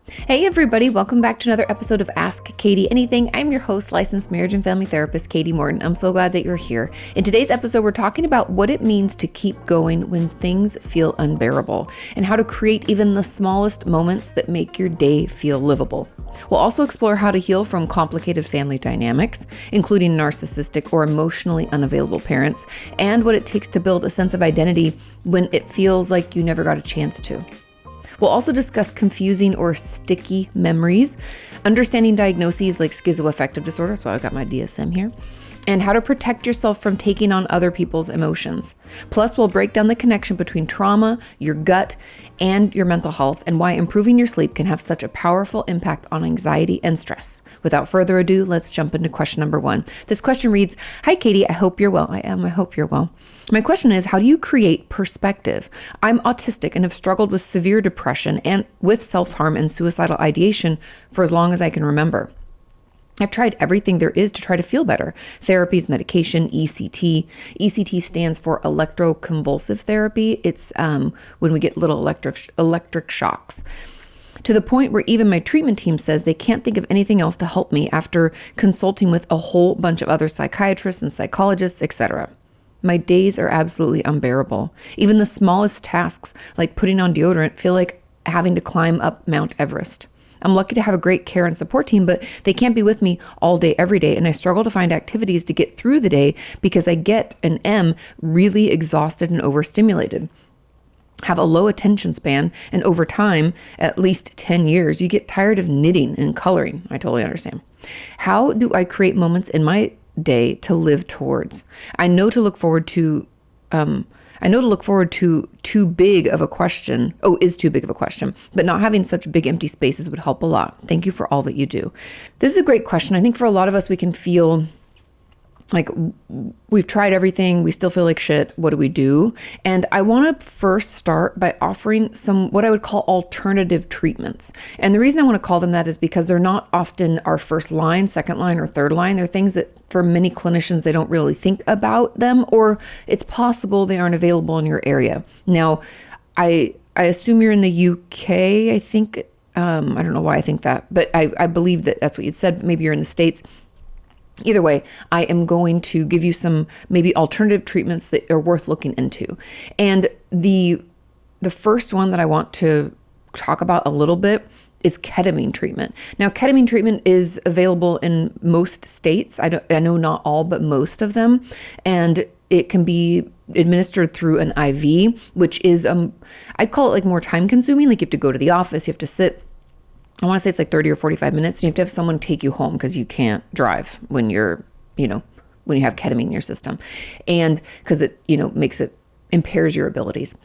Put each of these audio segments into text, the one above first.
Hey everybody, welcome back to another episode of Ask Kati Anything. I'm your host, licensed marriage and family therapist, Kati Morton. I'm so glad that you're here. In today's episode, we're talking about what it means to keep going when things feel unbearable and how to create even the smallest moments that make your day feel livable. We'll also explore how to heal from complicated family dynamics, including narcissistic or emotionally unavailable parents, and what it takes to build a sense of identity when it feels like you never got a chance to. We'll also discuss confusing or sticky memories, understanding diagnoses like schizoaffective disorder, so I've got my DSM here, and how to protect yourself from taking on other people's emotions. Plus, we'll break down the connection between trauma, your gut, and your mental health, and why improving your sleep can have such a powerful impact on anxiety and stress. Without further ado, let's jump into question number 1. This question reads, "Hi Kati, I hope you're well." I hope you're well. My question is, how do you create perspective? I'm autistic and have struggled with severe depression and with self-harm and suicidal ideation for as long as I can remember. I've tried everything there is to try to feel better. Therapies, medication, ECT. ECT stands for electroconvulsive therapy. It's when we get little electric shocks. To the point where even my treatment team says they can't think of anything else to help me after consulting with a whole bunch of other psychiatrists and psychologists, etc. My days are absolutely unbearable. Even the smallest tasks, like putting on deodorant, feel like having to climb up Mount Everest. I'm lucky to have a great care and support team, but they can't be with me all day, every day, and I struggle to find activities to get through the day because I get and am really exhausted and overstimulated. Have a low attention span, and over time, at least 10 years, you get tired of knitting and coloring. I totally understand. How do I create moments in my day to live towards? I know to look forward to too big of a question. Oh, is too big of a question, but not having such big empty spaces would help a lot. Thank you for all that you do. This is a great question. I think for a lot of us, we can feel like we've tried everything. We still feel like shit. What do we do? And I want to first start by offering some, what I would call alternative treatments. And the reason I want to call them that is because they're not often our first line, second line, or third line. They're things that for many clinicians, they don't really think about them, or it's possible they aren't available in your area. Now, I assume you're in the UK, I think. I don't know why I think that, but I believe that that's what you'd said. Maybe you're in the States. Either way, I am going to give you some maybe alternative treatments that are worth looking into. And the first one that I want to talk about a little bit is ketamine treatment. Now, ketamine treatment is available in most states. I know not all, but most of them. And it can be administered through an IV, which is, I'd call it like more time consuming. Like you have to go to the office, you have to sit. I want to say it's like 30 or 45 minutes. And you have to have someone take you home because you can't drive when you're, when you have ketamine in your system. And because it, impairs your abilities.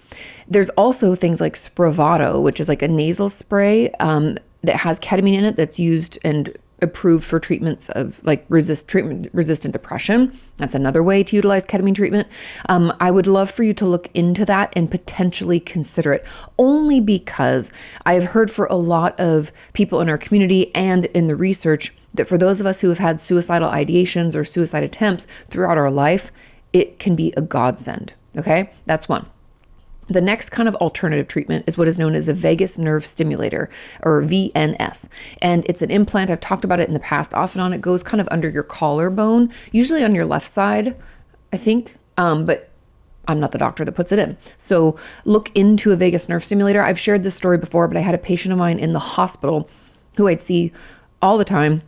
There's also things like Spravato, which is like a nasal spray that has ketamine in it that's used and approved for treatments of like treatment-resistant depression. That's another way to utilize ketamine treatment. I would love for you to look into that and potentially consider it, only because I've heard for a lot of people in our community and in the research that for those of us who have had suicidal ideations or suicide attempts throughout our life, it can be a godsend. Okay, that's one. The next kind of alternative treatment is what is known as a vagus nerve stimulator, or VNS. And it's an implant. I've talked about it in the past off and on. It goes kind of under your collarbone, usually on your left side, I think. But I'm not the doctor that puts it in. So look into a vagus nerve stimulator. I've shared this story before, but I had a patient of mine in the hospital who I'd see all the time.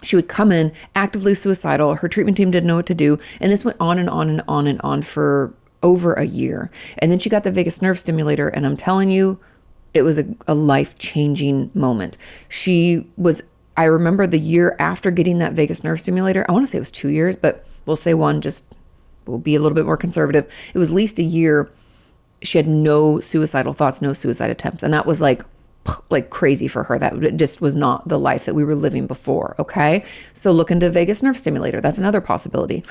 She would come in actively suicidal. Her treatment team didn't know what to do. And this went on and on and on and on for over a year. And then she got the vagus nerve stimulator, and I'm telling you, it was a life-changing moment. I remember the year after getting that vagus nerve stimulator, I want to say it was 2 years, but we'll say one, we'll be a little bit more conservative. It was at least a year. She had no suicidal thoughts, no suicide attempts. And that was like crazy for her. That just was not the life that we were living before. Okay. So look into vagus nerve stimulator. That's another possibility.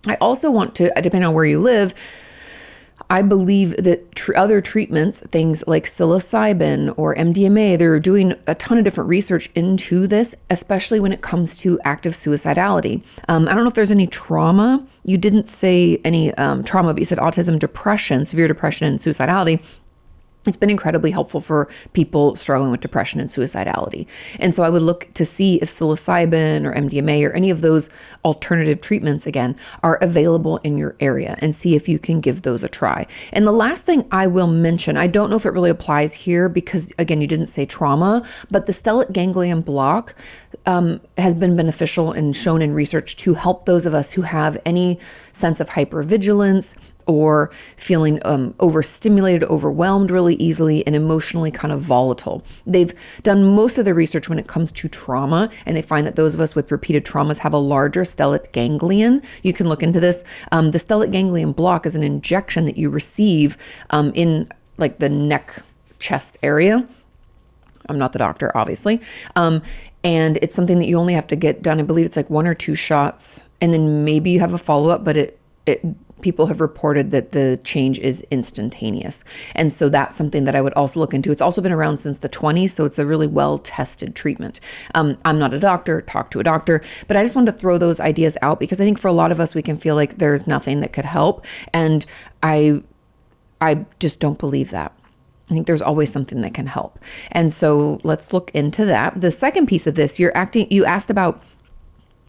I also want to, depending on where you live, I believe that other treatments, things like psilocybin or MDMA, they're doing a ton of different research into this, especially when it comes to active suicidality. I don't know if there's any trauma. You didn't say any trauma, but you said autism, depression, severe depression, and suicidality. It's been incredibly helpful for people struggling with depression and suicidality. And so I would look to see if psilocybin or MDMA or any of those alternative treatments, again, are available in your area, and see if you can give those a try. And the last thing I will mention, I don't know if it really applies here because, again, you didn't say trauma, but the stellate ganglion block has been beneficial and shown in research to help those of us who have any sense of hypervigilance or feeling overstimulated, overwhelmed really easily, and emotionally kind of volatile. They've done most of the research when it comes to trauma, and they find that those of us with repeated traumas have a larger stellate ganglion. You can look into this. The stellate ganglion block is an injection that you receive in like the neck, chest area. I'm not the doctor, obviously. And it's something that you only have to get done. I believe it's like 1 or 2 shots, and then maybe you have a follow-up, but people have reported that the change is instantaneous. And so that's something that I would also look into. It's also been around since the 20s, so it's a really well-tested treatment. I'm not a doctor, talk to a doctor, but I just wanted to throw those ideas out because I think for a lot of us, we can feel like there's nothing that could help. And I just don't believe that. I think there's always something that can help. And so let's look into that. The second piece of this, you asked about,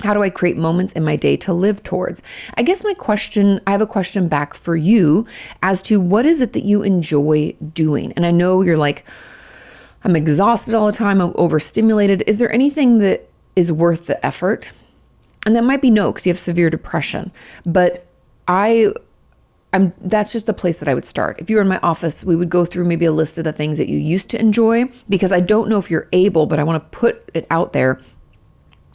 how do I create moments in my day to live towards? I guess I have a question back for you as to what is it that you enjoy doing? And I know you're like, I'm exhausted all the time, I'm overstimulated. Is there anything that is worth the effort? And that might be no, because you have severe depression. But that's just the place that I would start. If you were in my office, we would go through maybe a list of the things that you used to enjoy, because I don't know if you're able, but I want to put it out there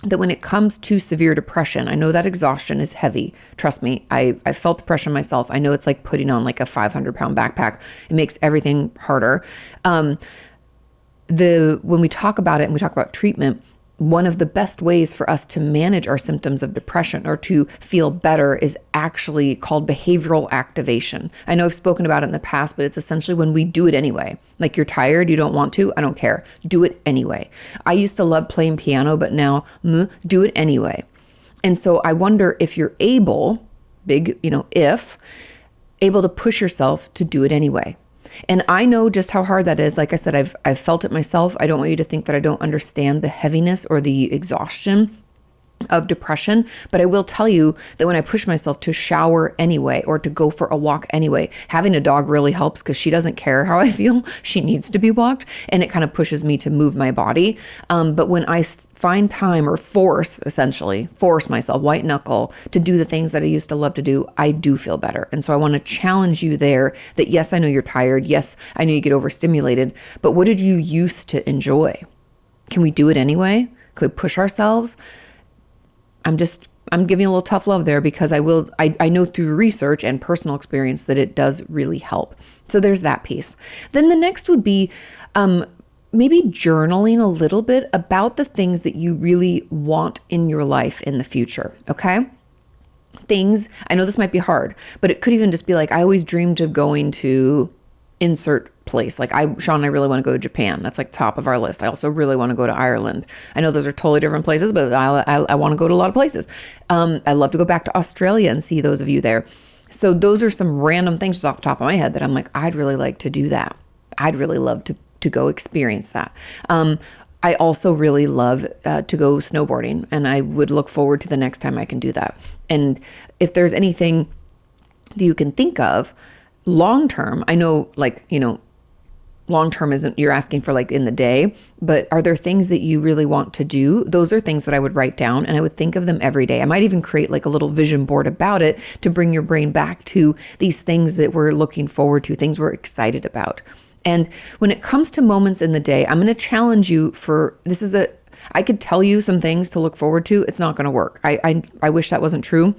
that when it comes to severe depression, I know that exhaustion is heavy. Trust me, I felt depression myself. I know it's like putting on like a 500-pound backpack. It makes everything harder. When we talk about it and we talk about treatment, one of the best ways for us to manage our symptoms of depression or to feel better is actually called behavioral activation. I know I've spoken about it in the past, but it's essentially when we do it anyway. Like you're tired, you don't want to, I don't care. Do it anyway. I used to love playing piano, but now do it anyway. And so I wonder if you're able, able to push yourself to do it anyway. And I know just how hard that is. Like I said, I've felt it myself. I don't want you to think that I don't understand the heaviness or the exhaustion of depression, but I will tell you that when I push myself to shower anyway or to go for a walk anyway, having a dog really helps because she doesn't care how I feel. She needs to be walked, and it kind of pushes me to move my body. But when I find time or force myself, white knuckle, to do the things that I used to love to do, I do feel better. And so I want to challenge you there that yes, I know you're tired. Yes, I know you get overstimulated, but what did you used to enjoy? Can we do it anyway? Can we push ourselves? I'm giving you a little tough love there because I know through research and personal experience that it does really help. So there's that piece. Then the next would be maybe journaling a little bit about the things that you really want in your life in the future. Okay. Things, I know this might be hard, but it could even just be like, I always dreamed of going to insert place. Like Sean and I really want to go to Japan. That's like top of our list. I also really want to go to Ireland. I know those are totally different places, but I want to go to a lot of places. I'd love to go back to Australia and see those of you there. So those are some random things just off the top of my head that I'm like, I'd really like to do that. I'd really love to go experience that. I also really love to go snowboarding, and I would look forward to the next time I can do that. And if there's anything that you can think of long term, I know long term isn't, you're asking for like in the day, but are there things that you really want to do? Those are things that I would write down, and I would think of them every day. I might even create like a little vision board about it to bring your brain back to these things that we're looking forward to, things we're excited about. And when it comes to moments in the day, I'm going to challenge you for, I could tell you some things to look forward to. It's not going to work. I wish that wasn't true,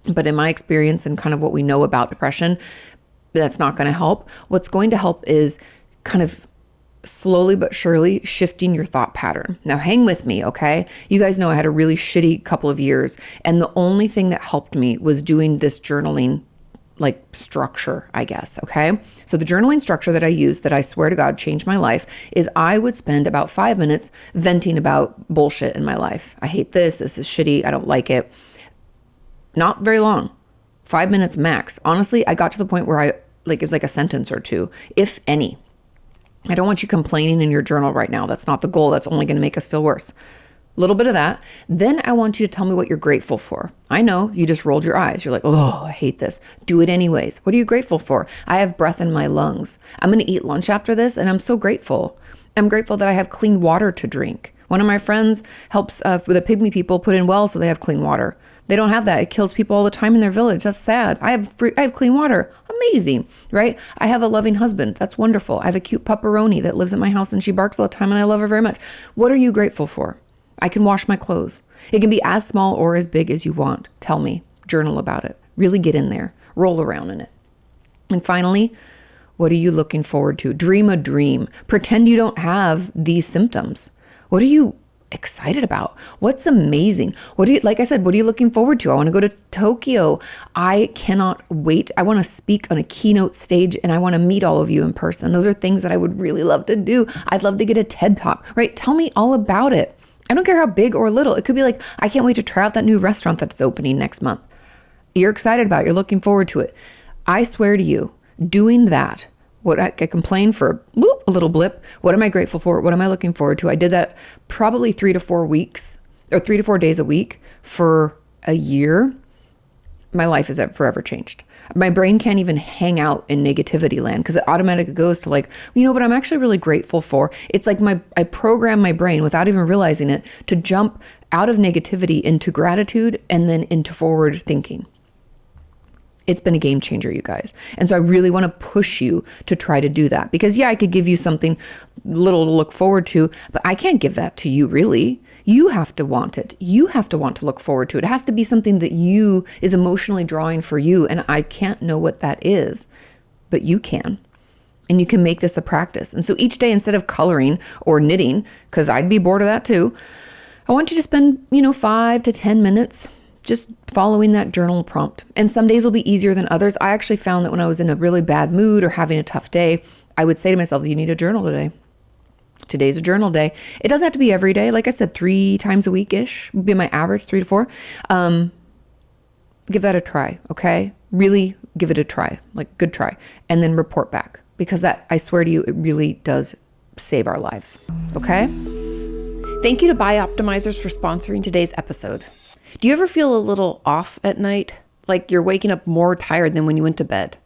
but in my experience and kind of what we know about depression, that's not going to help. What's going to help is kind of slowly but surely shifting your thought pattern. Now hang with me, okay? You guys know I had a really shitty couple of years, and the only thing that helped me was doing this journaling like structure, I guess, okay? So the journaling structure that I use, that I swear to God changed my life, is I would spend about 5 minutes venting about bullshit in my life. I hate this is shitty, I don't like it. Not very long, 5 minutes max. Honestly, I got to the point where like it's like a sentence or two, if any. I don't want you complaining in your journal right now. That's not the goal. That's only going to make us feel worse. A little bit of that. Then I want you to tell me what you're grateful for. I know you just rolled your eyes. You're like, oh, I hate this. Do it anyways. What are you grateful for? I have breath in my lungs. I'm going to eat lunch after this, and I'm so grateful. I'm grateful that I have clean water to drink. One of my friends helps with the pygmy people put in wells so they have clean water. They don't have that. It kills people all the time in their village. That's sad. I have clean water. Amazing, right? I have a loving husband. That's wonderful. I have a cute pupperoni that lives at my house and she barks all the time and I love her very much. What are you grateful for? I can wash my clothes. It can be as small or as big as you want. Tell me. Journal about it. Really get in there. Roll around in it. And finally, what are you looking forward to? Dream a dream. Pretend you don't have these symptoms. What are you excited about? What's amazing? Like I said, what are you looking forward to? I want to go to Tokyo. I cannot wait. I want to speak on a keynote stage and I want to meet all of you in person. Those are things that I would really love to do. I'd love to get a TED Talk, right? Tell me all about it. I don't care how big or little. It could be like, I can't wait to try out that new restaurant that's opening next month. You're excited about it. You're looking forward to it. I swear to you, doing that, what I complain for a little blip. What am I grateful for? What am I looking forward to? I did that probably 3 to 4 weeks or 3 to 4 days a week for a year. My life is forever changed. My brain can't even hang out in negativity land because it automatically goes to like, what I'm actually really grateful for. It's like I program my brain without even realizing it to jump out of negativity into gratitude and then into forward thinking. It's been a game changer, you guys. And so I really want to push you to try to do that because I could give you something little to look forward to, but I can't give that to you really. You have to want it. You have to want to look forward to it. It has to be something that is emotionally drawing for you. And I can't know what that is, but you can. And you can make this a practice. And so each day, instead of coloring or knitting, because I'd be bored of that too, I want you to spend, 5 to 10 minutes just following that journal prompt. And some days will be easier than others. I actually found that when I was in a really bad mood or having a tough day, I would say to myself, you need a journal today. Today's a journal day. It doesn't have to be every day. Like I said, 3 times a week-ish would be my average, 3 to 4. Give that a try, okay? Really give it a try, like good try. And then report back because that, I swear to you, it really does save our lives, okay? Thank you to Bioptimizers for sponsoring today's episode. Do you ever feel a little off at night? Like you're waking up more tired than when you went to bed?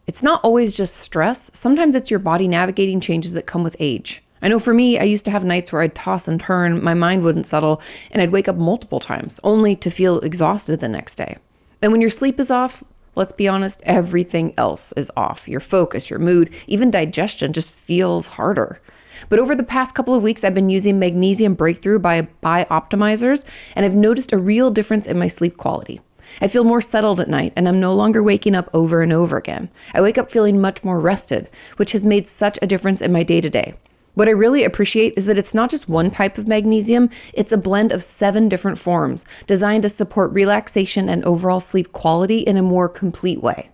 It's not always just stress. Sometimes it's your body navigating changes that come with age. I know for me, I used to have nights where I'd toss and turn, my mind wouldn't settle, and I'd wake up multiple times, only to feel exhausted the next day. And when your sleep is off, let's be honest, everything else is off. Your focus, your mood, even digestion just feels harder. But over the past couple of weeks, I've been using Magnesium Breakthrough by Bioptimizers, and I've noticed a real difference in my sleep quality. I feel more settled at night, and I'm no longer waking up over and over again. I wake up feeling much more rested, which has made such a difference in my day-to-day. What I really appreciate is that it's not just one type of magnesium, it's a blend of 7 different forms designed to support relaxation and overall sleep quality in a more complete way.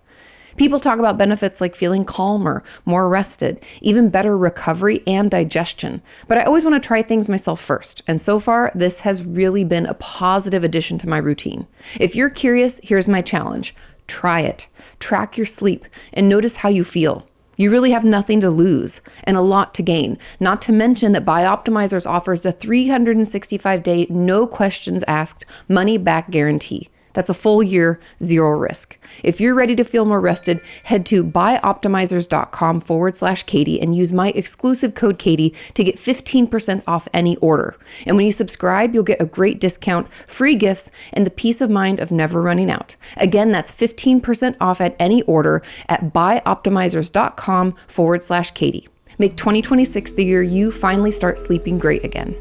People talk about benefits like feeling calmer, more rested, even better recovery and digestion. But I always want to try things myself first. And so far, this has really been a positive addition to my routine. If you're curious, here's my challenge. Try it. Track your sleep and notice how you feel. You really have nothing to lose and a lot to gain. Not to mention that Bioptimizers offers a 365-day, no questions asked, money-back guarantee. That's a full year, 0 risk. If you're ready to feel more rested, head to bioptimizers.com/Kati and use my exclusive code Kati to get 15% off any order. And when you subscribe, you'll get a great discount, free gifts, and the peace of mind of never running out. Again, that's 15% off at any order at bioptimizers.com/Kati. Make 2026 the year you finally start sleeping great again.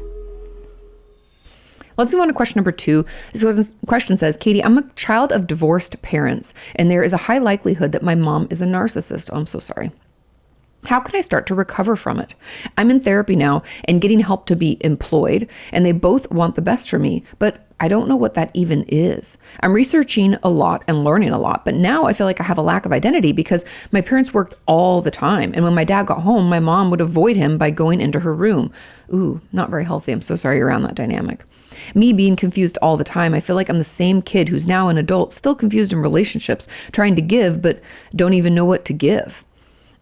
Let's move on to question number 2. This question says, Kati, I'm a child of divorced parents, and there is a high likelihood that my mom is a narcissist. Oh, I'm so sorry. How can I start to recover from it? I'm in therapy now and getting help to be employed, and they both want the best for me, but I don't know what that even is. I'm researching a lot and learning a lot, but now I feel like I have a lack of identity because my parents worked all the time. And when my dad got home, my mom would avoid him by going into her room. Ooh, not very healthy. I'm so sorry you're around that dynamic. Me being confused all the time, I feel like I'm the same kid who's now an adult, still confused in relationships, trying to give, but don't even know what to give.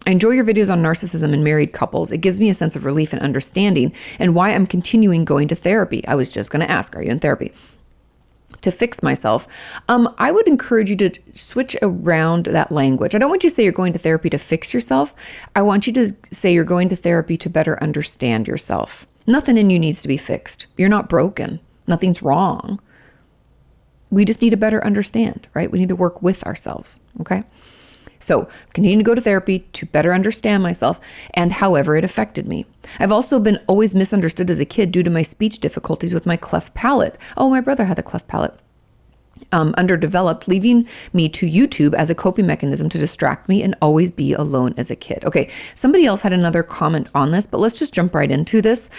I enjoy your videos on narcissism and married couples. It gives me a sense of relief and understanding and why I'm continuing going to therapy. I was just going to ask, are you in therapy? To fix myself. I would encourage you to switch around that language. I don't want you to say you're going to therapy to fix yourself. I want you to say you're going to therapy to better understand yourself. Nothing in you needs to be fixed. You're not broken. Nothing's wrong. We just need to better understand, right? We need to work with ourselves, okay? So continue to go to therapy to better understand myself and however it affected me. I've also been always misunderstood as a kid due to my speech difficulties with my cleft palate. Oh, my brother had a cleft palate. Underdeveloped, leaving me to YouTube as a coping mechanism to distract me and always be alone as a kid. Okay, somebody else had another comment on this, but let's just jump right into this.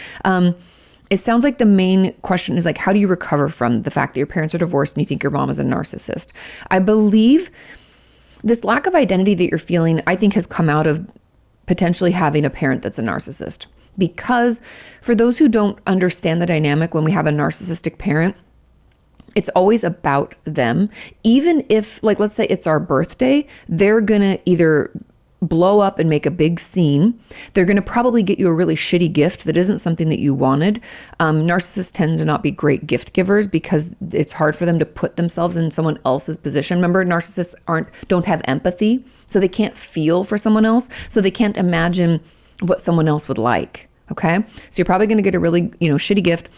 It sounds like the main question is like, how do you recover from the fact that your parents are divorced and you think your mom is a narcissist? I believe this lack of identity that you're feeling, I think, has come out of potentially having a parent that's a narcissist. Because for those who don't understand the dynamic when we have a narcissistic parent, it's always about them. Even if, like, let's say it's our birthday, they're going to either blow up and make a big scene. They're going to probably get you a really shitty gift that isn't something that you wanted. Narcissists tend to not be great gift givers because it's hard for them to put themselves in someone else's position. Remember, narcissists don't have empathy, so they can't feel for someone else, so they can't imagine what someone else would like. Okay, so you're probably going to get a really shitty gift.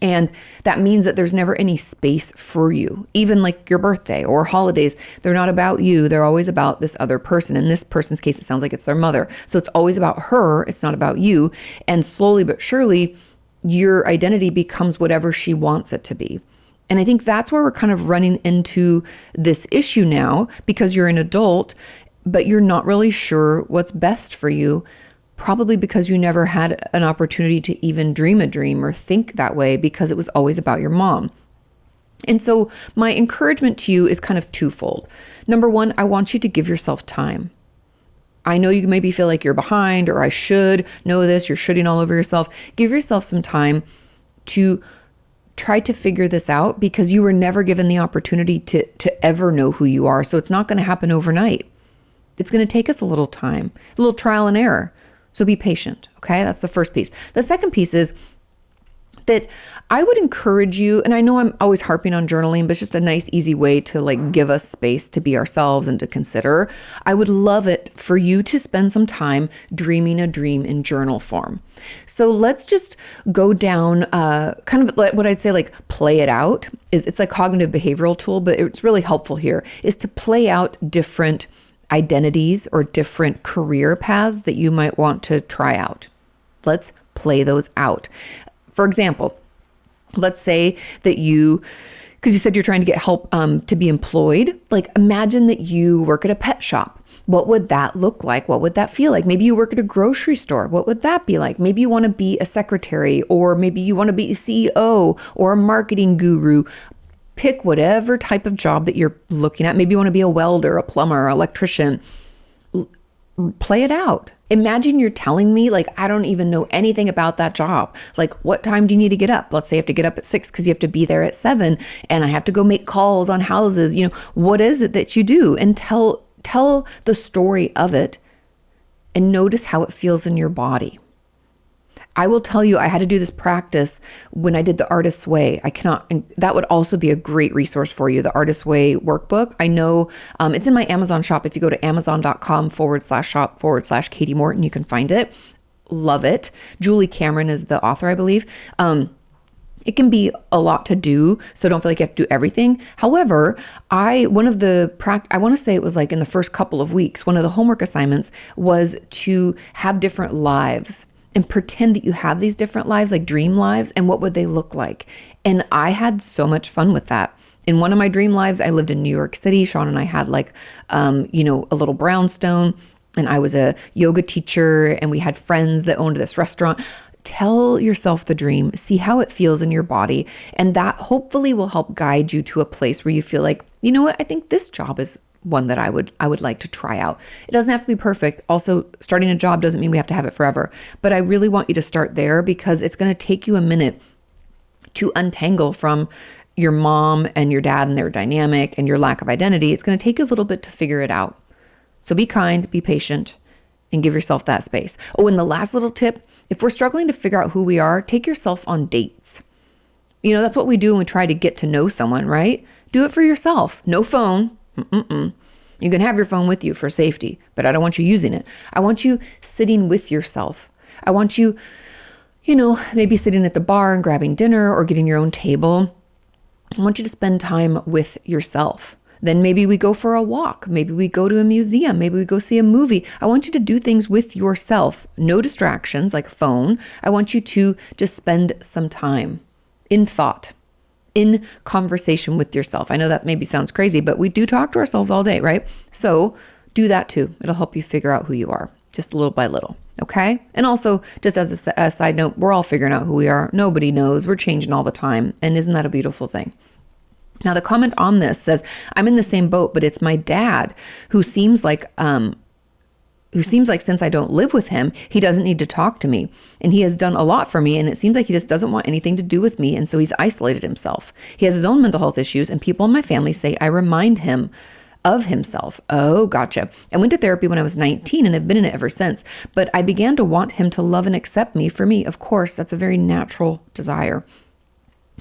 And that means that there's never any space for you, even like your birthday or holidays. They're not about you. They're always about this other person. In this person's case, it sounds like it's their mother. So it's always about her. It's not about you. And slowly but surely, your identity becomes whatever she wants it to be. And I think that's where we're kind of running into this issue now, because you're an adult, but you're not really sure what's best for you. Probably because you never had an opportunity to even dream a dream or think that way because it was always about your mom. And so my encouragement to you is kind of twofold. Number one, I want you to give yourself time. I know you maybe feel like you're behind or I should know this, you're shooting all over yourself. Give yourself some time to try to figure this out because you were never given the opportunity to ever know who you are. So it's not going to happen overnight. It's going to take us a little time, a little trial and error. So be patient, okay? That's the first piece. The second piece is that I would encourage you, and I know I'm always harping on journaling, but it's just a nice, easy way to like give us space to be ourselves and to consider. I would love it for you to spend some time dreaming a dream in journal form. So let's just go down kind of what I'd say like play it out. It's like cognitive behavioral tool, but it's really helpful here is to play out different identities or different career paths that you might want to try out. Let's play those out. For example, let's say that because you said you're trying to get help to be employed, like imagine that you work at a pet shop. What would that look like? What would that feel like? Maybe you work at a grocery store. What would that be like? Maybe you want to be a secretary, or maybe you want to be a CEO or a marketing guru. Pick whatever type of job that you're looking at. Maybe you want to be a welder, a plumber, electrician. Play it out. Imagine you're telling me, like, I don't even know anything about that job. Like, what time do you need to get up? Let's say you have to get up at 6 because you have to be there at 7 and I have to go make calls on houses. What is it that you do? And tell the story of it and notice how it feels in your body. I will tell you, I had to do this practice when I did the Artist's Way. That would also be a great resource for you, the Artist's Way workbook. I know it's in my Amazon shop. If you go to amazon.com/shop/Kati Morton, you can find it. Love it. Julie Cameron is the author, I believe. It can be a lot to do, so don't feel like you have to do everything. However, I want to say it was like in the first couple of weeks, one of the homework assignments was to have different lives and pretend that you have these different lives, like dream lives, and what would they look like? And I had so much fun with that. In one of my dream lives, I lived in New York City. Sean and I had like, a little brownstone. and I was a yoga teacher and we had friends that owned this restaurant. Tell yourself the dream, see how it feels in your body. And that hopefully will help guide you to a place where you feel like, you know what, I think this job is one that I would like to try out. It doesn't have to be perfect. Also, starting a job doesn't mean we have to have it forever. But I really want you to start there because it's going to take you a minute to untangle from your mom and your dad and their dynamic and your lack of identity. It's going to take you a little bit to figure it out. So be kind, be patient, and give yourself that space. Oh, and the last little tip, if we're struggling to figure out who we are, take yourself on dates. You know, that's what we do when we try to get to know someone, right? Do it for yourself. No phone. You can have your phone with you for safety, but I don't want you using it. I want you sitting with yourself. I want you, maybe sitting at the bar and grabbing dinner or getting your own table. I want you to spend time with yourself. Then maybe we go for a walk. Maybe we go to a museum. Maybe we go see a movie. I want you to do things with yourself. No distractions like phone. I want you to just spend some time in thought, in conversation with yourself. I know that maybe sounds crazy, but we do talk to ourselves all day, right? So do that too. It'll help you figure out who you are, just little by little. Okay. And also, just as a side note, we're all figuring out who we are. Nobody knows. We're changing all the time. And isn't that a beautiful thing? Now, the comment on this says, I'm in the same boat, but it's my dad who seems like since I don't live with him, he doesn't need to talk to me. And he has done a lot for me. And it seems like he just doesn't want anything to do with me. And so he's isolated himself. He has his own mental health issues. And people in my family say I remind him of himself. Oh, gotcha. I went to therapy when I was 19 and have been in it ever since. But I began to want him to love and accept me for me. Of course, that's a very natural desire.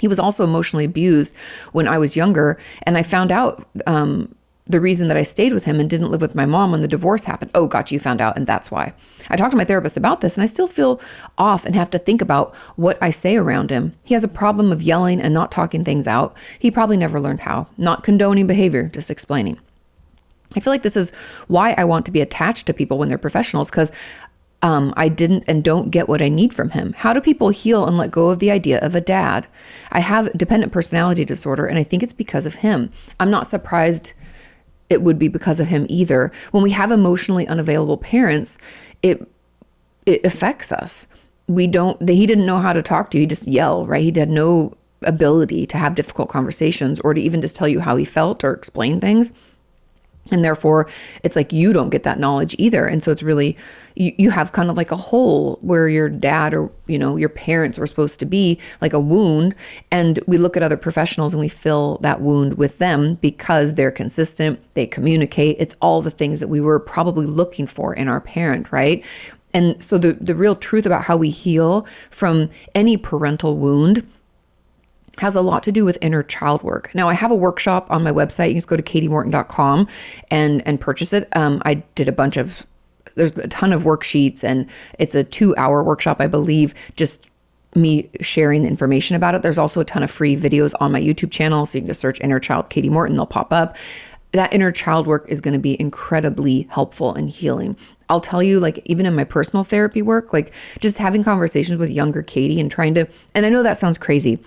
He was also emotionally abused when I was younger. And I found out the reason that I stayed with him and didn't live with my mom when the divorce happened. Oh, gotcha, you found out. And that's why. I talked to my therapist about this and I still feel off and have to think about what I say around him. He has a problem of yelling and not talking things out. He probably never learned how. Not condoning behavior, just explaining. I feel like this is why I want to be attached to people when they're professionals, because I didn't and don't get what I need from him. How do people heal and let go of the idea of a dad? I have dependent personality disorder, and I think it's because of him. I'm not surprised it would be because of him either. When we have emotionally unavailable parents, it affects us. He didn't know how to talk to you. He just yell, right? He had no ability to have difficult conversations or to even just tell you how he felt or explain things. And therefore, it's like you don't get that knowledge either. And so it's really, you have kind of like a hole where your dad or, your parents were supposed to be, like a wound. And we look at other professionals and we fill that wound with them because they're consistent, they communicate. It's all the things that we were probably looking for in our parent, right? And so the real truth about how we heal from any parental wound has a lot to do with inner child work. Now, I have a workshop on my website. You can just go to katimorton.com and purchase it. I did there's a ton of worksheets, and it's a 2-hour workshop, I believe, just me sharing the information about it. There's also a ton of free videos on my YouTube channel. So you can just search Inner Child Kati Morton, they'll pop up. That inner child work is going to be incredibly helpful and healing. I'll tell you, like, even in my personal therapy work, like just having conversations with younger Kati and trying to, and I know that sounds crazy,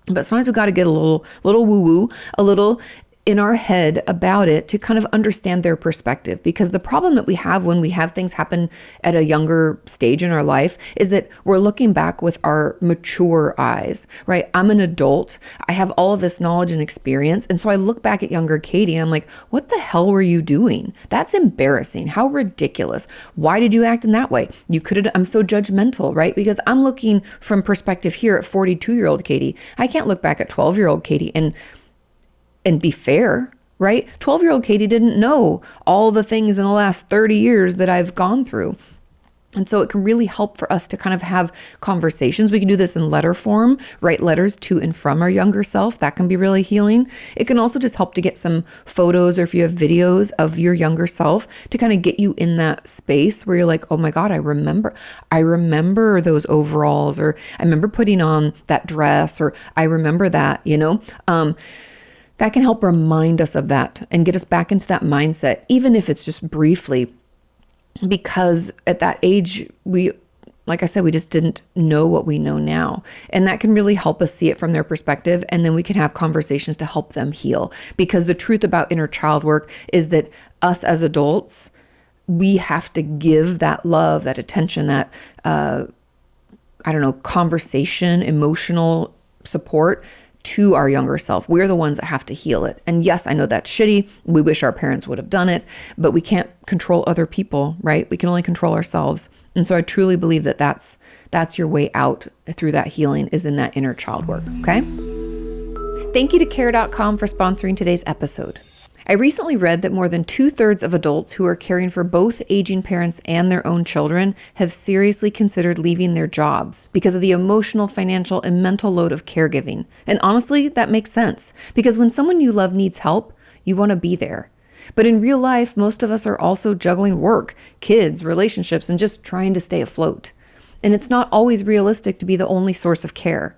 but sometimes we got to get a little woo-woo, a little in our head about it to kind of understand their perspective. Because the problem that we have when we have things happen at a younger stage in our life is that we're looking back with our mature eyes, right? I'm an adult. I have all of this knowledge and experience. And so I look back at younger Kati and I'm like, what the hell were you doing? That's embarrassing. How ridiculous. Why did you act in that way? I'm so judgmental, right? Because I'm looking from perspective here at 42-year-old Kati. I can't look back at 12-year-old Kati and be fair, right? 12-year-old Kati didn't know all the things in the last 30 years that I've gone through. And so it can really help for us to kind of have conversations. We can do this in letter form, write letters to and from our younger self. That can be really healing. It can also just help to get some photos, or if you have videos of your younger self, to kind of get you in that space where you're like, oh my God, I remember those overalls, or I remember putting on that dress, or I remember that, that can help remind us of that and get us back into that mindset, even if it's just briefly, because at that age, like I said, we just didn't know what we know now. And that can really help us see it from their perspective. And then we can have conversations to help them heal. Because the truth about inner child work is that us as adults, we have to give that love, that attention, that, conversation, emotional support to our younger self. We're the ones that have to heal it. And yes, I know that's shitty. We wish our parents would have done it, but we can't control other people, right? We can only control ourselves. And so I truly believe that that's your way out through that healing, is in that inner child work, okay? Thank you to Care.com for sponsoring today's episode. I recently read that more than 2/3 of adults who are caring for both aging parents and their own children have seriously considered leaving their jobs because of the emotional, financial, and mental load of caregiving. And honestly, that makes sense, because when someone you love needs help, you want to be there. But in real life, most of us are also juggling work, kids, relationships, and just trying to stay afloat. And it's not always realistic to be the only source of care.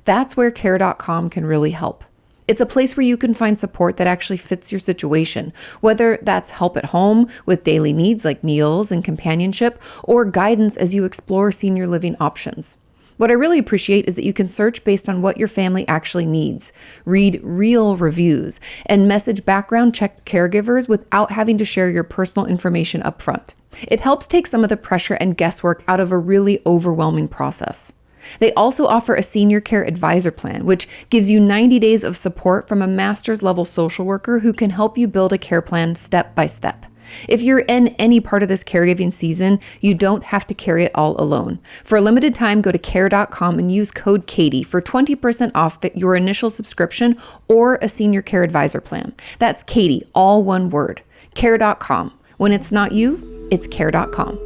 That's where Care.com can really help. It's a place where you can find support that actually fits your situation, whether that's help at home with daily needs like meals and companionship, or guidance as you explore senior living options. What I really appreciate is that you can search based on what your family actually needs, read real reviews, and message background check caregivers without having to share your personal information up front. It helps take some of the pressure and guesswork out of a really overwhelming process. They also offer a senior care advisor plan, which gives you 90 days of support from a master's level social worker who can help you build a care plan step by step. If you're in any part of this caregiving season, you don't have to carry it all alone. For a limited time, go to Care.com and use code Kati for 20% off your initial subscription or a senior care advisor plan. That's Kati, all one word. Care.com. When it's not you, it's Care.com.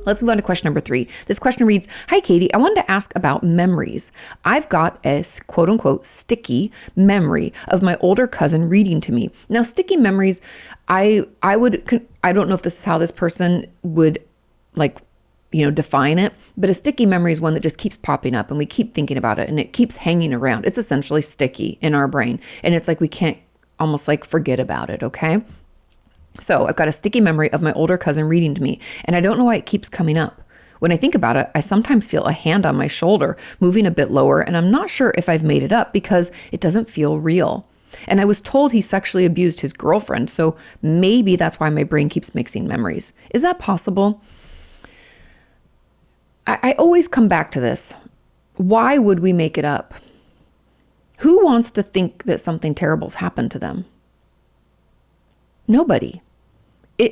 Let's move on to question number 3. This question reads, "Hi, Kati. I wanted to ask about memories. I've got a quote unquote sticky memory of my older cousin reading to me." Now, sticky memories, I don't know if this is how this person would define it, but a sticky memory is one that just keeps popping up and we keep thinking about it and it keeps hanging around. It's essentially sticky in our brain. And it's like we can't almost like forget about it, okay? So I've got a sticky memory of my older cousin reading to me, and I don't know why it keeps coming up. When I think about it, I sometimes feel a hand on my shoulder moving a bit lower, and I'm not sure if I've made it up because it doesn't feel real. And I was told he sexually abused his girlfriend, so maybe that's why my brain keeps mixing memories. Is that possible? I always come back to this. Why would we make it up? Who wants to think that something terrible's happened to them? Nobody.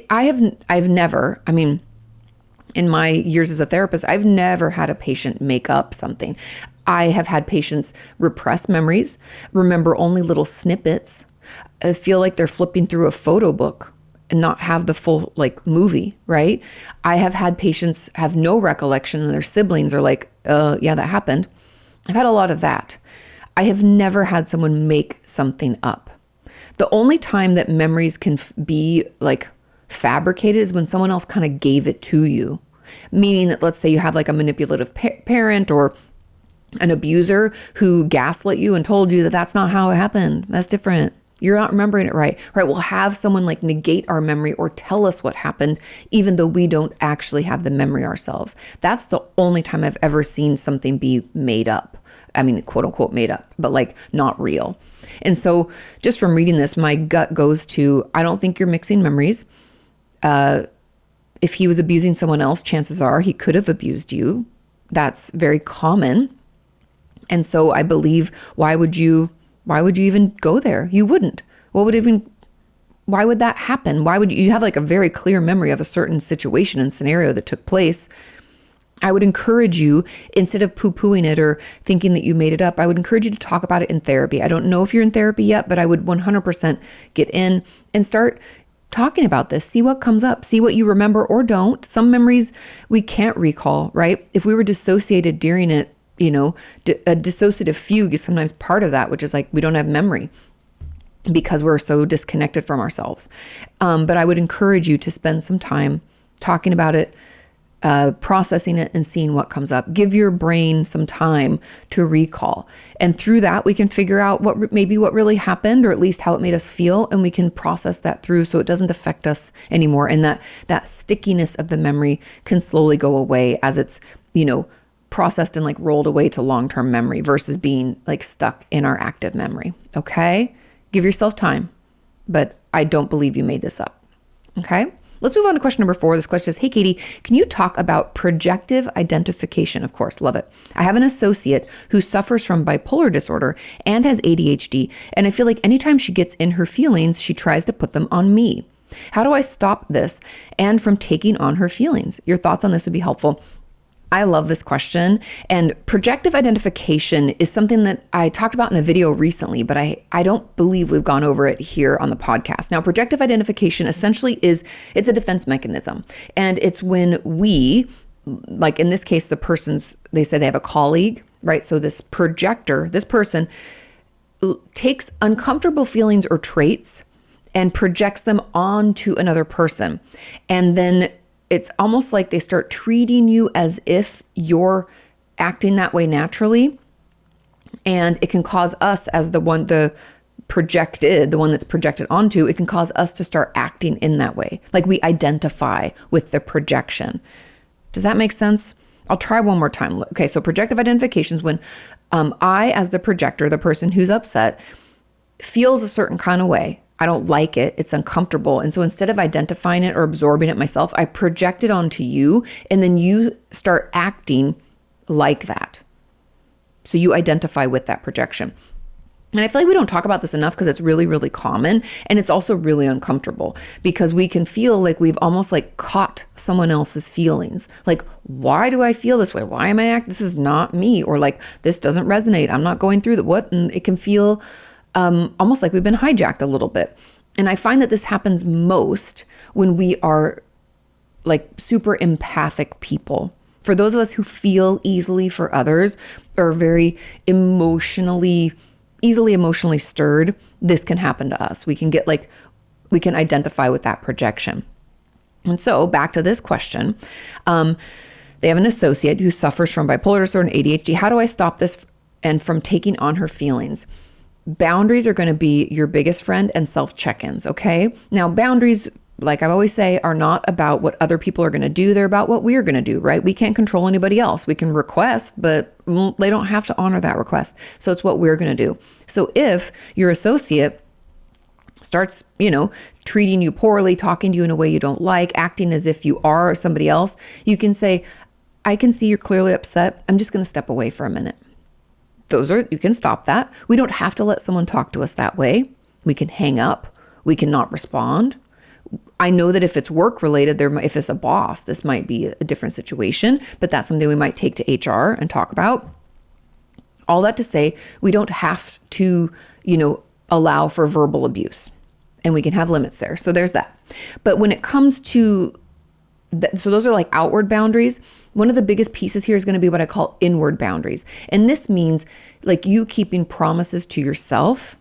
I've never, in my years as a therapist, I've never had a patient make up something. I have had patients repress memories, remember only little snippets, feel like they're flipping through a photo book and not have the full movie, right? I have had patients have no recollection and their siblings are like, yeah, that happened. I've had a lot of that. I have never had someone make something up. The only time that memories can be fabricated is when someone else kind of gave it to you. Meaning that, let's say you have a manipulative parent or an abuser who gaslit you and told you that that's not how it happened. That's different. You're not remembering it right. Right. We'll have someone negate our memory or tell us what happened, even though we don't actually have the memory ourselves. That's the only time I've ever seen something be made up. Quote unquote made up, but not real. And so just from reading this, my gut goes to, I don't think you're mixing memories. If he was abusing someone else, chances are he could have abused you. That's very common. And so I believe, why would you even go there? You wouldn't. Why would that happen? Why would you have a very clear memory of a certain situation and scenario that took place? I would encourage you, instead of poo-pooing it or thinking that you made it up, I would encourage you to talk about it in therapy. I don't know if you're in therapy yet, but I would 100% get in and start talking about this. See what comes up. See what you remember or don't. Some memories we can't recall, right? If we were dissociated during it, a dissociative fugue is sometimes part of that, which is we don't have memory because we're so disconnected from ourselves. But I would encourage you to spend some time talking about it, processing it and seeing what comes up. Give your brain some time to recall. And through that, we can figure out what really happened, or at least how it made us feel. And we can process that through so it doesn't affect us anymore. And that stickiness of the memory can slowly go away as it's, processed and rolled away to long-term memory versus being stuck in our active memory. Okay. Give yourself time, but I don't believe you made this up. Okay. Let's move on to question number 4. This question says, hey, Kati, can you talk about projective identification? Of course, love it. I have an associate who suffers from bipolar disorder and has ADHD, and I feel like anytime she gets in her feelings, she tries to put them on me. How do I stop this and from taking on her feelings? Your thoughts on this would be helpful. I love this question. And projective identification is something that I talked about in a video recently, but I don't believe we've gone over it here on the podcast. Now, projective identification essentially it's a defense mechanism. And it's when we, like in this case, they say they have a colleague, right? So this projector, this person takes uncomfortable feelings or traits and projects them onto another person. And then it's almost like they start treating you as if you're acting that way naturally. And it can cause us as the one that's projected onto, it can cause us to start acting in that way. Like we identify with the projection. Does that make sense? I'll try one more time. Okay, so projective identification is when I, as the projector, the person who's upset, feels a certain kind of way. I don't like it. It's uncomfortable. And so instead of identifying it or absorbing it myself, I project it onto you, and then you start acting like that. So you identify with that projection. And I feel like we don't talk about this enough because it's really, really common. And it's also really uncomfortable because we can feel like we've almost like caught someone else's feelings. Like, why do I feel this way? Why am I acting? This is not me. Or like, this doesn't resonate. I'm not going through what? And it can feel almost like we've been hijacked a little bit. And I find that this happens most when we are like super empathic people. For those of us who feel easily for others or very easily emotionally stirred, this can happen to us. We can identify with that projection. And so back to this question, they have an associate who suffers from bipolar disorder and ADHD. How do I stop this and from taking on her feelings? Boundaries are going to be your biggest friend and self-check-ins, okay? Now, boundaries, like I always say, are not about what other people are going to do. They're about what we're going to do, right? We can't control anybody else. We can request, but they don't have to honor that request. So it's what we're going to do. So if your associate starts, treating you poorly, talking to you in a way you don't like, acting as if you are somebody else, you can say, I can see you're clearly upset. I'm just going to step away for a minute. You can stop that. We don't have to let someone talk to us that way. We can hang up. We can not respond. I know that if it's work related, if it's a boss, this might be a different situation, but that's something we might take to HR and talk about. All that to say, we don't have to, allow for verbal abuse, and we can have limits there. So there's that. But when it comes to so those are like outward boundaries. One of the biggest pieces here is going to be what I call inward boundaries. And this means like you keeping promises to yourself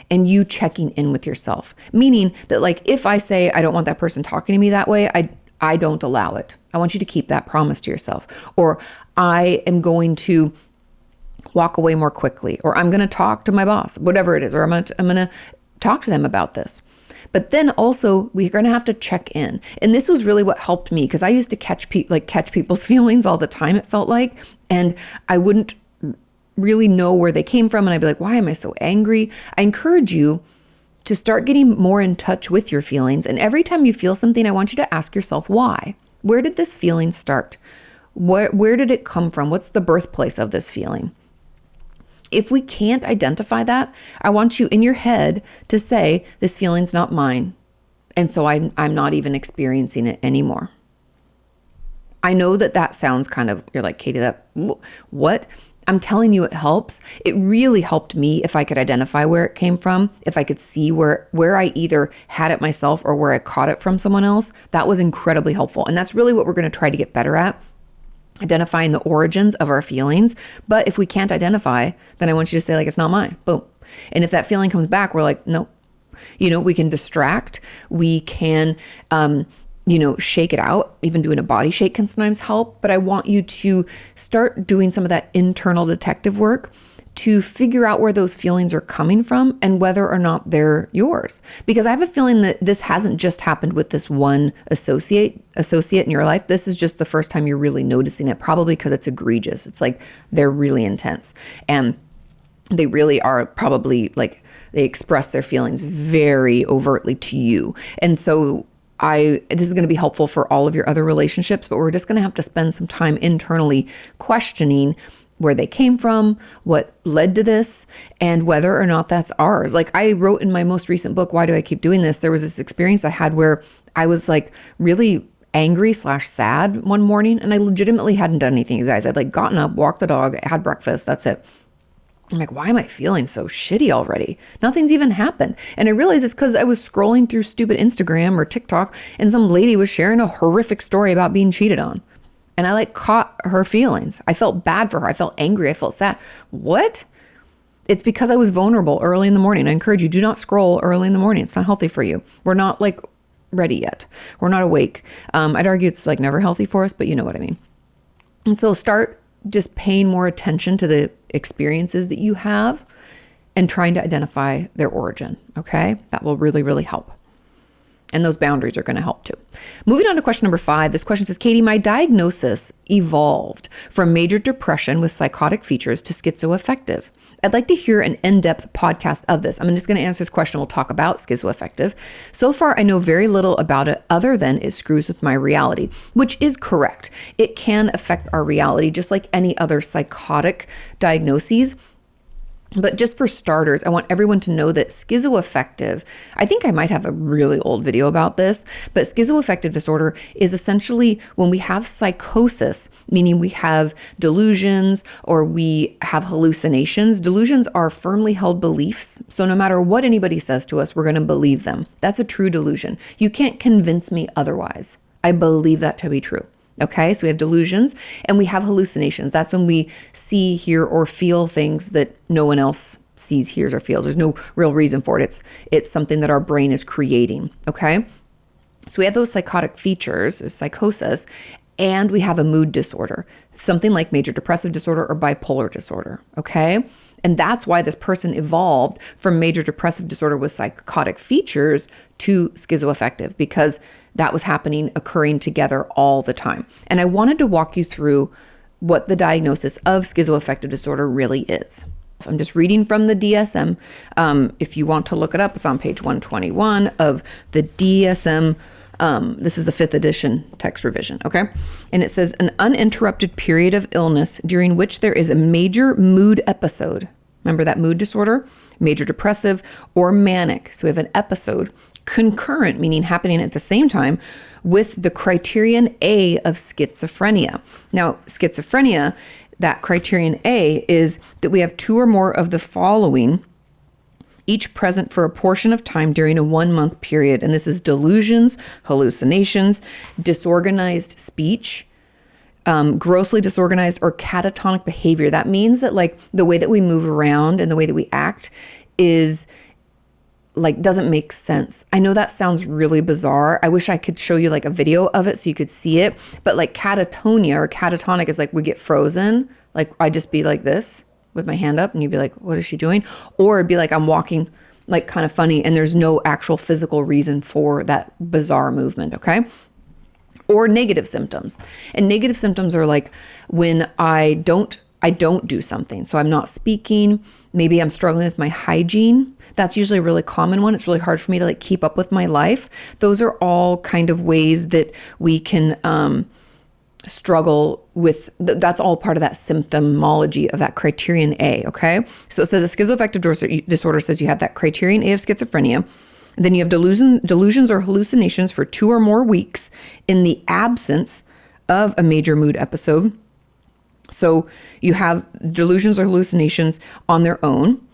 and you checking in with yourself. Meaning that like if I say I don't want that person talking to me that way, I don't allow it. I want you to keep that promise to yourself. Or I am going to walk away more quickly, or I'm going to talk to my boss, whatever it is, or I'm going to talk to them about this. But then also we're going to have to check in. And this was really what helped me because I used to catch people's feelings all the time, it felt like, and I wouldn't really know where they came from. And I'd be like, why am I so angry? I encourage you to start getting more in touch with your feelings. And every time you feel something, I want you to ask yourself, why? Where did this feeling start? Where did it come from? What's the birthplace of this feeling? If we can't identify that, I want you in your head to say, this feeling's not mine. And so I'm not even experiencing it anymore. I know that sounds kind of, you're like, Kati, what? I'm telling you, it helps. It really helped me if I could identify where it came from, if I could see where I either had it myself or where I caught it from someone else. That was incredibly helpful. And that's really what we're going to try to get better at. Identifying the origins of our feelings. But if we can't identify, then I want you to say, like, it's not mine. Boom. And if that feeling comes back, we're like, no. We can distract. We can, shake it out. Even doing a body shake can sometimes help. But I want you to start doing some of that internal detective work to figure out where those feelings are coming from and whether or not they're yours. Because I have a feeling that this hasn't just happened with this one associate in your life. This is just the first time you're really noticing it, probably because it's egregious. It's like they're really intense. And they really are probably like they express their feelings very overtly to you. And so this is going to be helpful for all of your other relationships, but we're just going to have to spend some time internally questioning where they came from, what led to this, and whether or not that's ours. Like I wrote in my most recent book, Why Do I Keep Doing This? There was this experience I had where I was like really angry/sad one morning, and I legitimately hadn't done anything, you guys. I'd like gotten up, walked the dog, had breakfast, that's it. I'm like, why am I feeling so shitty already? Nothing's even happened. And I realized it's because I was scrolling through stupid Instagram or TikTok, and some lady was sharing a horrific story about being cheated on. And I like caught her feelings. I felt bad for her. I felt angry. I felt sad. What? It's because I was vulnerable early in the morning. I encourage you, do not scroll early in the morning. It's not healthy for you. We're not like ready yet. We're not awake. I'd argue it's like never healthy for us, but you know what I mean. And so start just paying more attention to the experiences that you have and trying to identify their origin. Okay. That will really, really help. And those boundaries are going to help too. Moving on to question number 5. This question says, Kati, my diagnosis evolved from major depression with psychotic features to schizoaffective. I'd like to hear an in-depth podcast of this. I'm just going to answer this question. We'll talk about schizoaffective. So far, I know very little about it other than it screws with my reality, which is correct. It can affect our reality just like any other psychotic diagnoses. But just for starters, I want everyone to know that schizoaffective, I think I might have a really old video about this, but schizoaffective disorder is essentially when we have psychosis, meaning we have delusions or we have hallucinations. Delusions are firmly held beliefs. So no matter what anybody says to us, we're going to believe them. That's a true delusion. You can't convince me otherwise. I believe that to be true. Okay, so we have delusions and we have hallucinations. That's when we see, hear, or feel things that no one else sees, hears, or feels. There's no real reason for it. It's something that our brain is creating. Okay, so we have those psychotic features, psychosis, and we have a mood disorder, something like major depressive disorder or bipolar disorder. Okay. And that's why this person evolved from major depressive disorder with psychotic features to schizoaffective, because that was occurring together all the time. And I wanted to walk you through what the diagnosis of schizoaffective disorder really is. I'm just reading from the DSM. If you want to look it up, it's on page 121 of the DSM. This is the 5th edition text revision, okay? And it says, an uninterrupted period of illness during which there is a major mood episode. Remember that mood disorder? Major depressive or manic. So we have an episode concurrent, meaning happening at the same time, with the criterion A of schizophrenia. Now, schizophrenia, that criterion A is that we have 2 or more of the following, each present for a portion of time during a 1-month period. And this is delusions, hallucinations, disorganized speech, grossly disorganized or catatonic behavior. That means that like the way that we move around and the way that we act is like doesn't make sense. I know that sounds really bizarre. I wish I could show you like a video of it so you could see it. But like catatonia or catatonic is like we get frozen. Like I'd just be like this with my hand up and you'd be like, what is she doing? Or it'd be like I'm walking like kind of funny and there's no actual physical reason for that bizarre movement, okay? Or negative symptoms. And negative symptoms are like when I don't do something. So I'm not speaking. Maybe I'm struggling with my hygiene. That's usually a really common one. It's really hard for me to like keep up with my life. Those are all kind of ways that we can struggle with. That's all part of that symptomology of that criterion A, okay? So it says a schizoaffective disorder says you have that criterion A of schizophrenia. And then you have delusions or hallucinations for 2 or more weeks in the absence of a major mood episode. So you have delusions or hallucinations on their own.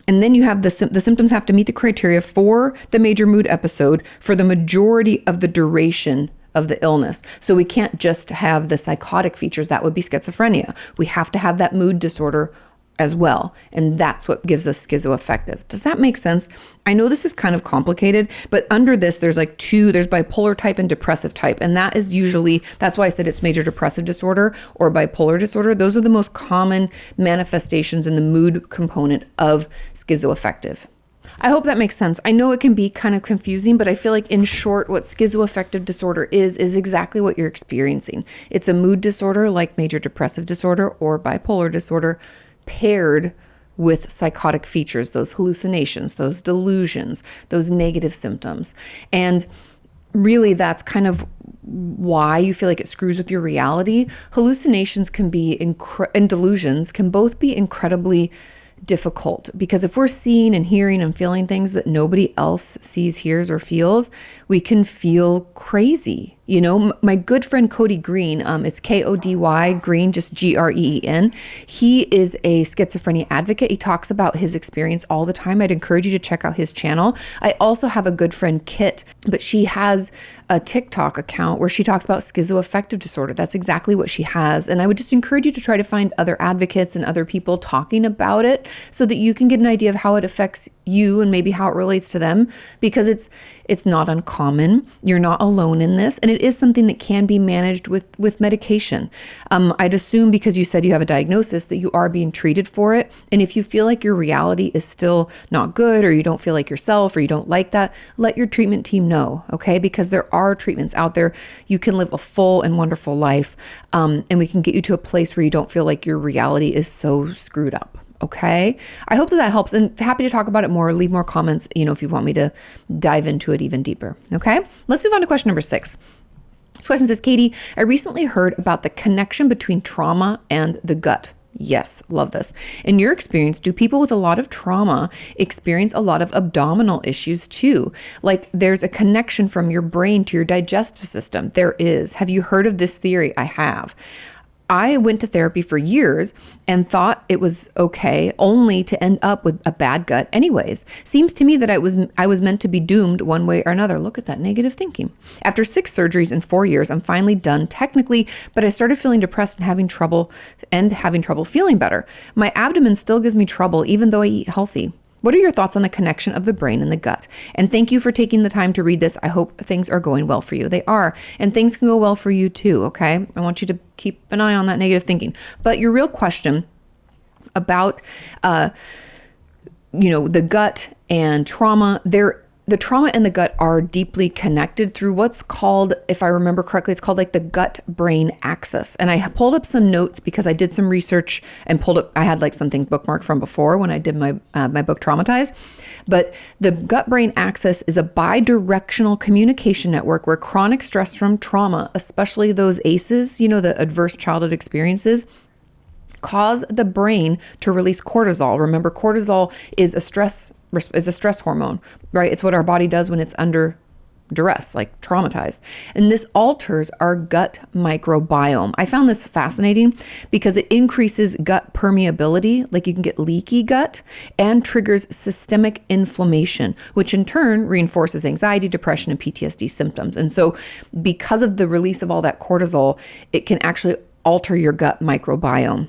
And then you have the symptoms have to meet the criteria for the major mood episode for the majority of the duration of the illness. So we can't just have the psychotic features. That would be schizophrenia. We have to have that mood disorder as well. And that's what gives us schizoaffective. Does that make sense? I know this is kind of complicated, but under this, there's like 2, there's bipolar type and depressive type. And that is usually, that's why I said it's major depressive disorder or bipolar disorder. Those are the most common manifestations in the mood component of schizoaffective. I hope that makes sense. I know it can be kind of confusing, but I feel like in short, what schizoaffective disorder is exactly what you're experiencing. It's a mood disorder like major depressive disorder or bipolar disorder, paired with psychotic features, those hallucinations, those delusions, those negative symptoms. And really that's kind of why you feel like it screws with your reality. Hallucinations can be and delusions can both be incredibly difficult, because if we're seeing and hearing and feeling things that nobody else sees, hears, or feels, we can feel crazy. You know, my good friend Cody Green, it's Kody Green, just Green. He is a schizophrenia advocate. He talks about his experience all the time. I'd encourage you to check out his channel. I also have a good friend Kit, but she has a TikTok account where she talks about schizoaffective disorder. That's exactly what she has. And I would just encourage you to try to find other advocates and other people talking about it so that you can get an idea of how it affects you and maybe how it relates to them, because it's not uncommon. You're not alone in this, and it is something that can be managed with medication. I'd assume, because you said you have a diagnosis, that you are being treated for it. And if you feel like your reality is still not good, or you don't feel like yourself, or you don't like that, let your treatment team know, okay? Because there are treatments out there. You can live a full and wonderful life, and we can get you to a place where you don't feel like your reality is so screwed up. Okay. I hope that helps, and happy to talk about it more. Leave more comments, if you want me to dive into it even deeper. Okay. Let's move on to question number 6. This question says, Kati, I recently heard about the connection between trauma and the gut. Yes, love this. In your experience, do people with a lot of trauma experience a lot of abdominal issues too? Like there's a connection from your brain to your digestive system. There is. Have you heard of this theory? I have. I went to therapy for years and thought it was okay, only to end up with a bad gut anyways. Seems to me that I was meant to be doomed one way or another. Look at that negative thinking. After 6 surgeries in 4 years, I'm finally done technically, but I started feeling depressed and having trouble feeling better. My abdomen still gives me trouble even though I eat healthy. What are your thoughts on the connection of the brain and the gut? And thank you for taking the time to read this. I hope things are going well for you. They are. And things can go well for you too, okay? I want you to keep an eye on that negative thinking. But your real question about, the gut and trauma, the trauma and the gut are deeply connected through what's called, if I remember correctly, it's called like the gut-brain axis. And I pulled up some notes because I did some research and I had like some things bookmarked from before when I did my book Traumatized. But the gut-brain axis is a bi-directional communication network where chronic stress from trauma, especially those ACEs, the adverse childhood experiences, cause the brain to release cortisol. Remember, cortisol is a stress hormone, right? It's what our body does when it's under duress, like traumatized. And this alters our gut microbiome. I found this fascinating because it increases gut permeability, like you can get leaky gut, and triggers systemic inflammation, which in turn reinforces anxiety, depression, and PTSD symptoms. And so because of the release of all that cortisol, it can actually alter your gut microbiome.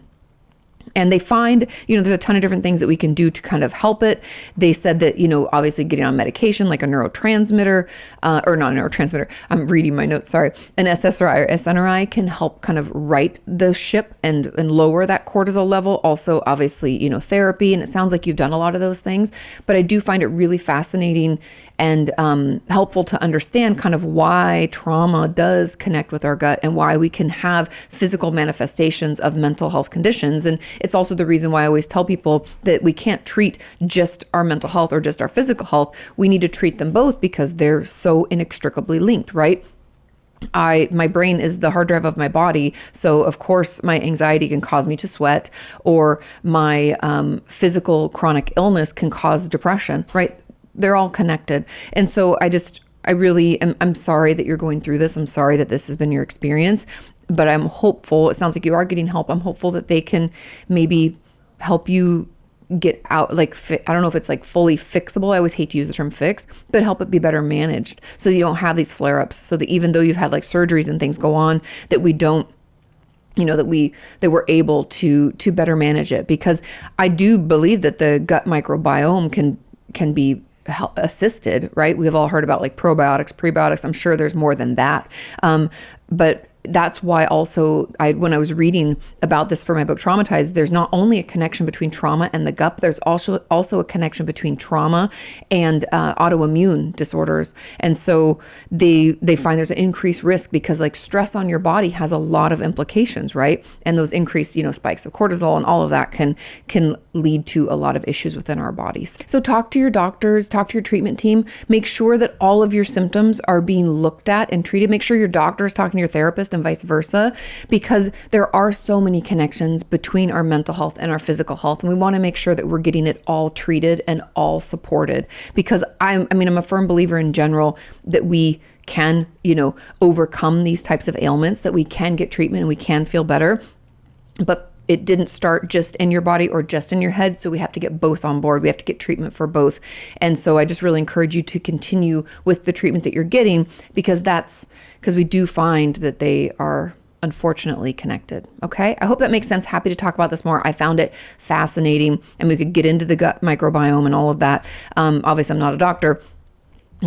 And they find, there's a ton of different things that we can do to kind of help it. They said that, obviously getting on medication like a neurotransmitter, or not a neurotransmitter, I'm reading my notes, sorry, an SSRI or SNRI can help kind of right the ship and lower that cortisol level. Also, obviously, therapy, and it sounds like you've done a lot of those things, but I do find it really fascinating and helpful to understand kind of why trauma does connect with our gut and why we can have physical manifestations of mental health conditions. And it's also the reason why I always tell people that we can't treat just our mental health or just our physical health. We need to treat them both because they're so inextricably linked, right? My brain is the hard drive of my body. So of course my anxiety can cause me to sweat, or my physical chronic illness can cause depression, right? They're all connected. And so I'm sorry that you're going through this. I'm sorry that this has been your experience, but I'm hopeful. It sounds like you are getting help. I'm hopeful that they can maybe help you get out, I don't know if it's like fully fixable. I always hate to use the term fix, but help it be better managed so that you don't have these flare-ups, so that even though you've had like surgeries and things go on, that we don't, that we're able to better manage it. Because I do believe that the gut microbiome can be assisted, right? We've all heard about like probiotics, prebiotics. I'm sure there's more than that. But that's why also when I was reading about this for my book Traumatized, there's not only a connection between trauma and the gut, there's also a connection between trauma and autoimmune disorders. And so they find there's an increased risk because like stress on your body has a lot of implications, right? And those increased, spikes of cortisol and all of that can lead to a lot of issues within our bodies. So talk to your doctors, talk to your treatment team, make sure that all of your symptoms are being looked at and treated. Make sure your doctor is talking to your therapist and vice versa, because there are so many connections between our mental health and our physical health. And we want to make sure that we're getting it all treated and all supported, because I'm a firm believer in general that we can, overcome these types of ailments, that we can get treatment and we can feel better. But it didn't start just in your body or just in your head. So we have to get both on board. We have to get treatment for both. And so I just really encourage you to continue with the treatment that you're getting, because we do find that they are unfortunately connected. Okay. I hope that makes sense. Happy to talk about this more. I found it fascinating, and we could get into the gut microbiome and all of that. Obviously I'm not a doctor,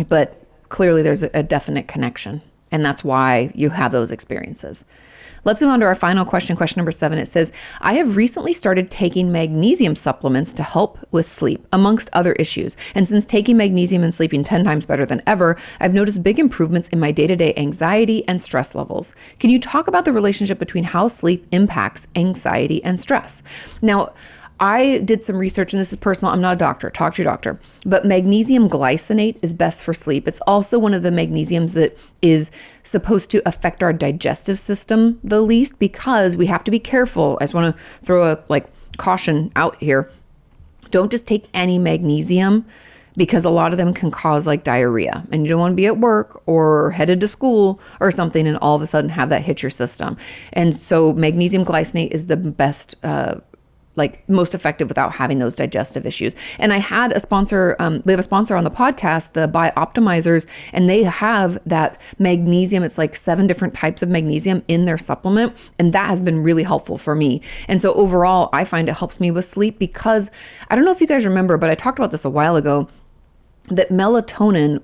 but clearly there's a definite connection, and that's why you have those experiences. Let's move on to our final question, question number 7. It says, I have recently started taking magnesium supplements to help with sleep, amongst other issues. And since taking magnesium and sleeping 10 times better than ever, I've noticed big improvements in my day-to-day anxiety and stress levels. Can you talk about the relationship between how sleep impacts anxiety and stress? Now, I did some research, and this is personal. I'm not a doctor. Talk to your doctor. But magnesium glycinate is best for sleep. It's also one of the magnesiums that is supposed to affect our digestive system the least, because we have to be careful. I just want to throw a caution out here. Don't just take any magnesium, because a lot of them can cause diarrhea, and you don't want to be at work or headed to school or something and all of a sudden have that hit your system. And so magnesium glycinate is the best most effective without having those digestive issues. And I had a sponsor, we have a sponsor on the podcast, the Bioptimizers, and they have that magnesium. It's 7 different types of magnesium in their supplement. And that has been really helpful for me. And so overall, I find it helps me with sleep, because I don't know if you guys remember, but I talked about this a while ago, that melatonin,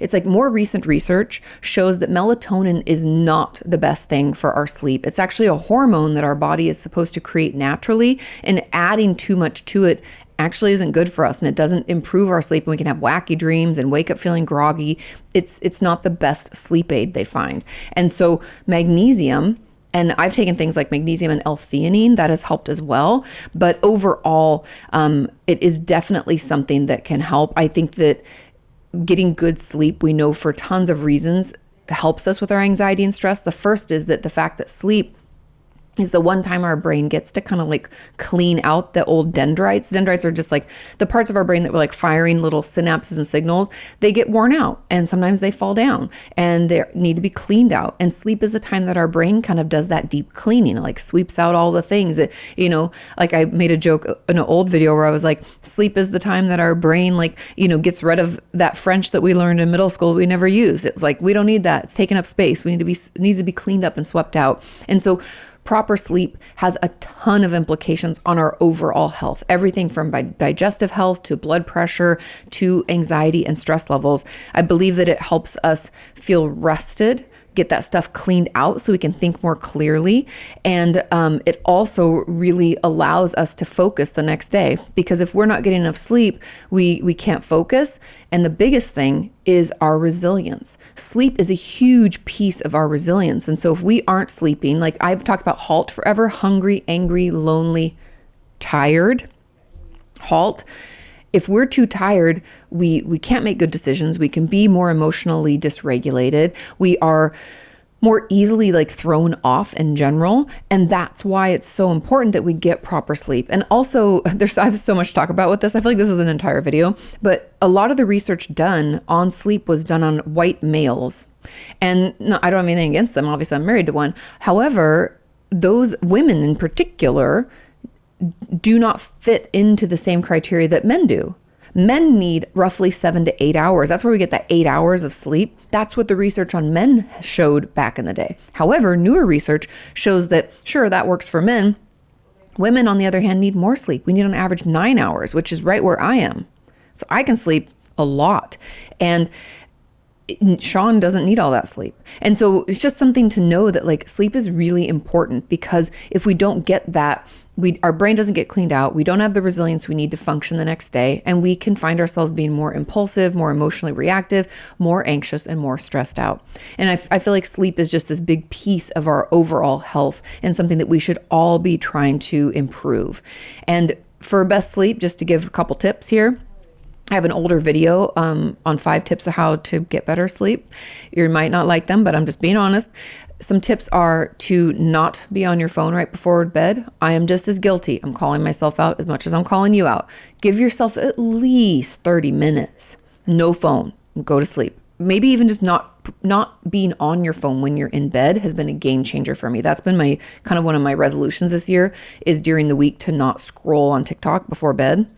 it's more recent research shows that melatonin is not the best thing for our sleep. It's actually a hormone that our body is supposed to create naturally, and adding too much to it actually isn't good for us, and it doesn't improve our sleep, and we can have wacky dreams and wake up feeling groggy. It's not the best sleep aid, they find. And so magnesium, and I've taken things like magnesium and L-theanine, that has helped as well. But overall, it is definitely something that can help. I think that getting good sleep, we know for tons of reasons, helps us with our anxiety and stress. The first is that the fact that sleep is the one time our brain gets to kind of clean out the old dendrites. Dendrites are just the parts of our brain that were firing little synapses and signals. They get worn out, and sometimes they fall down and they need to be cleaned out. And sleep is the time that our brain kind of does that deep cleaning, sweeps out all the things that, I made a joke in an old video where I was sleep is the time that our brain gets rid of that French that we learned in middle school we never used. It's we don't need that. It's taking up space. It needs to be cleaned up and swept out. And so proper sleep has a ton of implications on our overall health, everything from digestive health to blood pressure to anxiety and stress levels. I believe that it helps us feel rested, get that stuff cleaned out so we can think more clearly. And it also really allows us to focus the next day, because if we're not getting enough sleep, we can't focus. And the biggest thing is our resilience. Sleep is a huge piece of our resilience. And so if we aren't sleeping, I've talked about HALT forever: hungry, angry, lonely, tired. HALT. If we're too tired, we can't make good decisions. We can be more emotionally dysregulated. We are more easily thrown off in general. And that's why it's so important that we get proper sleep. And also I have so much to talk about with this. I feel like this is an entire video, but a lot of the research done on sleep was done on white males. And no, I don't have anything against them. Obviously, I'm married to one. However, those women in particular do not fit into the same criteria that men do. Men need roughly 7 to 8 hours. That's where we get that 8 hours of sleep. That's what the research on men showed back in the day. However, newer research shows that, sure, that works for men. Women, on the other hand, need more sleep. We need on average 9 hours, which is right where I am. So I can sleep a lot. And Sean doesn't need all that sleep. And so it's just something to know that like sleep is really important, because if we don't get that, our brain doesn't get cleaned out. We don't have the resilience we need to function the next day. And we can find ourselves being more impulsive, more emotionally reactive, more anxious, and more stressed out. And I feel like sleep is just this big piece of our overall health and something that we should all be trying to improve. And for best sleep, just to give a couple tips here, I have an older video on 5 tips of how to get better sleep. You might not like them, but I'm just being honest. Some tips are to not be on your phone right before bed. I am just as guilty. I'm calling myself out as much as I'm calling you out. Give yourself at least 30 minutes. No phone. Go to sleep. Maybe even just not being on your phone when you're in bed has been a game changer for me. That's been my kind of one of my resolutions this year, is during the week to not scroll on TikTok before bed.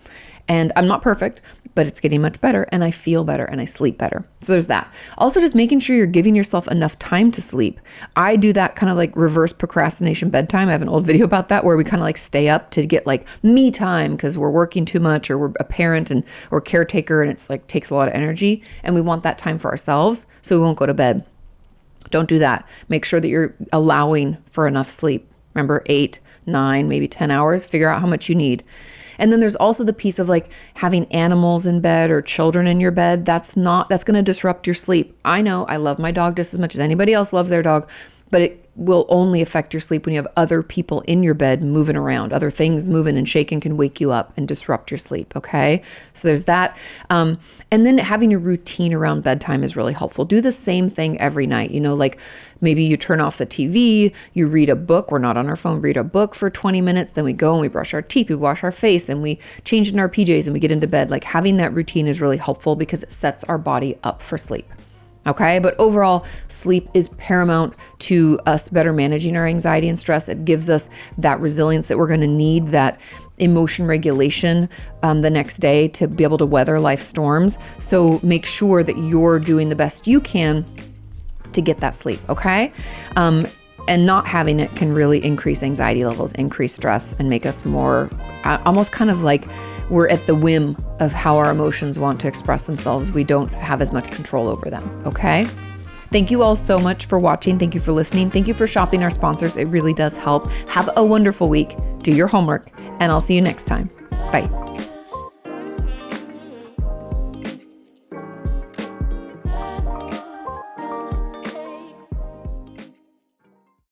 And I'm not perfect, but it's getting much better, and I feel better and I sleep better. So there's that. Also, just making sure you're giving yourself enough time to sleep. I do that kind of like reverse procrastination bedtime. I have an old video about that where we kind of like stay up to get like me time because we're working too much, or we're a parent or caretaker, and it's like takes a lot of energy, and we want that time for ourselves, so we won't go to bed. Don't do that. Make sure that you're allowing for enough sleep. Remember, 8, 9, maybe 10 hours. Figure out how much you need. And then there's also the piece of like having animals in bed or children in your bed. That's going to disrupt your sleep. I know I love my dog just as much as anybody else loves their dog, but it will only affect your sleep when you have other people in your bed moving around. Other things moving and shaking can wake you up and disrupt your sleep, okay? So there's that. And then having a routine around bedtime is really helpful. Do the same thing every night. Like maybe you turn off the TV, you read a book. We're not on our phone. Read a book for 20 minutes. Then we go and we brush our teeth, we wash our face, and we change in our PJs and we get into bed. Like having that routine is really helpful because it sets our body up for sleep. Okay, but overall, sleep is paramount to us better managing our anxiety and stress. It gives us that resilience that we're going to need, that emotion regulation the next day to be able to weather life storms. So make sure that you're doing the best you can to get that sleep, okay? And not having it can really increase anxiety levels, increase stress, and make us more almost kind of like we're at the whim of how our emotions want to express themselves. We don't have as much control over them, okay? Thank you all so much for watching. Thank you for listening. Thank you for shopping our sponsors. It really does help. Have a wonderful week. Do your homework, and I'll see you next time. Bye.